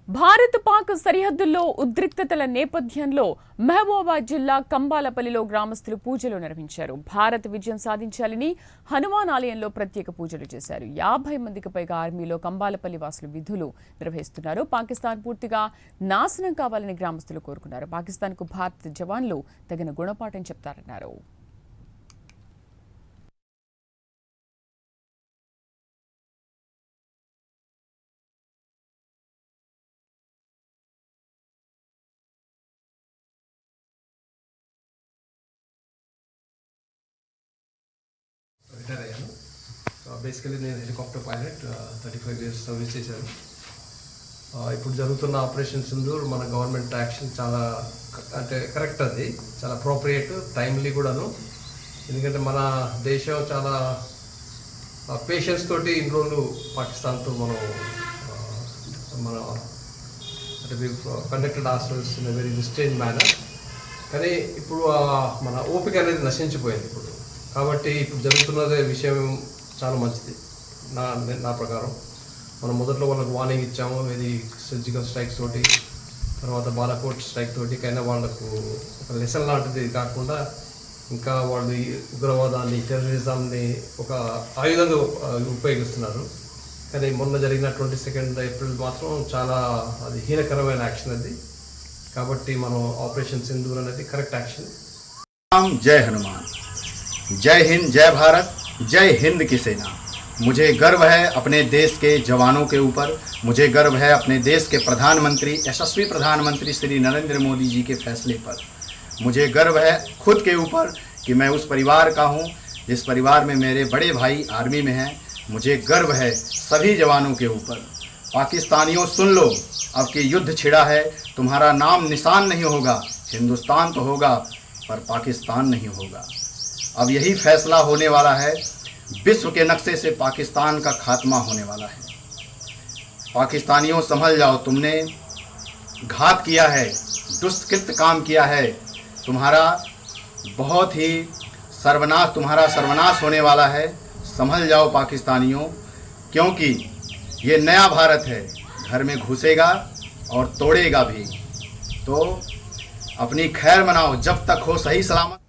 భారత్ పాక్ సరిహద్దుల్లో ఉద్రిక్తతల నేపథ్యంలో మహబూబాబాద్ జిల్లా కంబాలపల్లిలో గ్రామస్తులు పూజలు నిర్వహించారు. భారత్ విజయం సాధించాలని హనుమాన్ ఆలయంలో ప్రత్యేక పూజలు చేశారు. 50 మందికి పైగా ఆర్మీలో కంబాలపల్లి వాసులు విధులు నిర్వహిస్తున్నారు. పాకిస్తాన్ పూర్తిగా నాశనం కావాలని గ్రామస్తులు కోరుకున్నారు. పాకిస్తాన్కు భారత జవాన్లు తగిన గుణపాఠం చెప్తారన్నారు. రిటైర్ అయ్యాను. బేసికలీ నేను హెలికాప్టర్ పైలట్ 35 ఇయర్స్ సర్వీస్ చేశాను. ఇప్పుడు జరుగుతున్న ఆపరేషన్ సింధూర్ మన గవర్నమెంట్ యాక్షన్ చాలా అంటే కరెక్ట్, అది చాలా అప్రోప్రియేట్, టైమ్లీ కూడాను. ఎందుకంటే మన దేశం చాలా పేషెన్స్ తోటి ఇన్ని రోజులు పాకిస్తాన్తో మన అంటే conducted ourselves in very restrain manner. కానీ ఇప్పుడు మన ఓపిక అనేది నశించిపోయింది ఇప్పుడు. కాబట్టి ఇప్పుడు జరుగుతున్నదే విషయం చాలా మంచిది నా ప్రకారం. మనం మొదట్లో వాళ్ళకు వార్నింగ్ ఇచ్చాము, ఇది సర్జికల్ స్ట్రైక్స్ తోటి, తర్వాత బాలాకోట్ స్ట్రైక్ తోటి. కైనా వాళ్ళకు ఒక లెసన్ లాంటిది కాకుండా ఇంకా వాళ్ళు ఈ ఉగ్రవాదాన్ని, టెర్రరిజంని ఒక ఆయుధంగా ఉపయోగిస్తున్నారు. కానీ మొన్న జరిగిన 22 ఏప్రిల్ మాత్రం చాలా అది హీనకరమైన యాక్షన్ అది. కాబట్టి మనం ఆపరేషన్ సింధూర్ అనేది కరెక్ట్ యాక్షన్. जय हनुमान, जय हिंद, जय भारत, जय हिंद की सेना। मुझे गर्व है अपने देश के जवानों के ऊपर। मुझे गर्व है अपने देश के प्रधानमंत्री, यशस्वी प्रधानमंत्री श्री नरेंद्र मोदी जी के फैसले पर। मुझे गर्व है खुद के ऊपर कि मैं उस परिवार का हूँ जिस परिवार में मेरे बड़े भाई आर्मी में हैं। मुझे गर्व है सभी जवानों के ऊपर। पाकिस्तानियों सुन लो, अब कि युद्ध छिड़ा है, तुम्हारा नाम निशान नहीं होगा। हिंदुस्तान तो होगा पर पाकिस्तान नहीं होगा। अब यही फैसला होने वाला है, विश्व के नक्शे से पाकिस्तान का खात्मा होने वाला है। पाकिस्तानियों संभल जाओ, तुमने घात किया है, दुष्कृत काम किया है, तुम्हारा बहुत ही तुम्हारा सर्वनाश होने वाला है। संभल जाओ पाकिस्तानियों, क्योंकि ये नया भारत है, घर में घुसेगा और तोड़ेगा भी। तो अपनी खैर मनाओ, जब तक हो सही सलामत।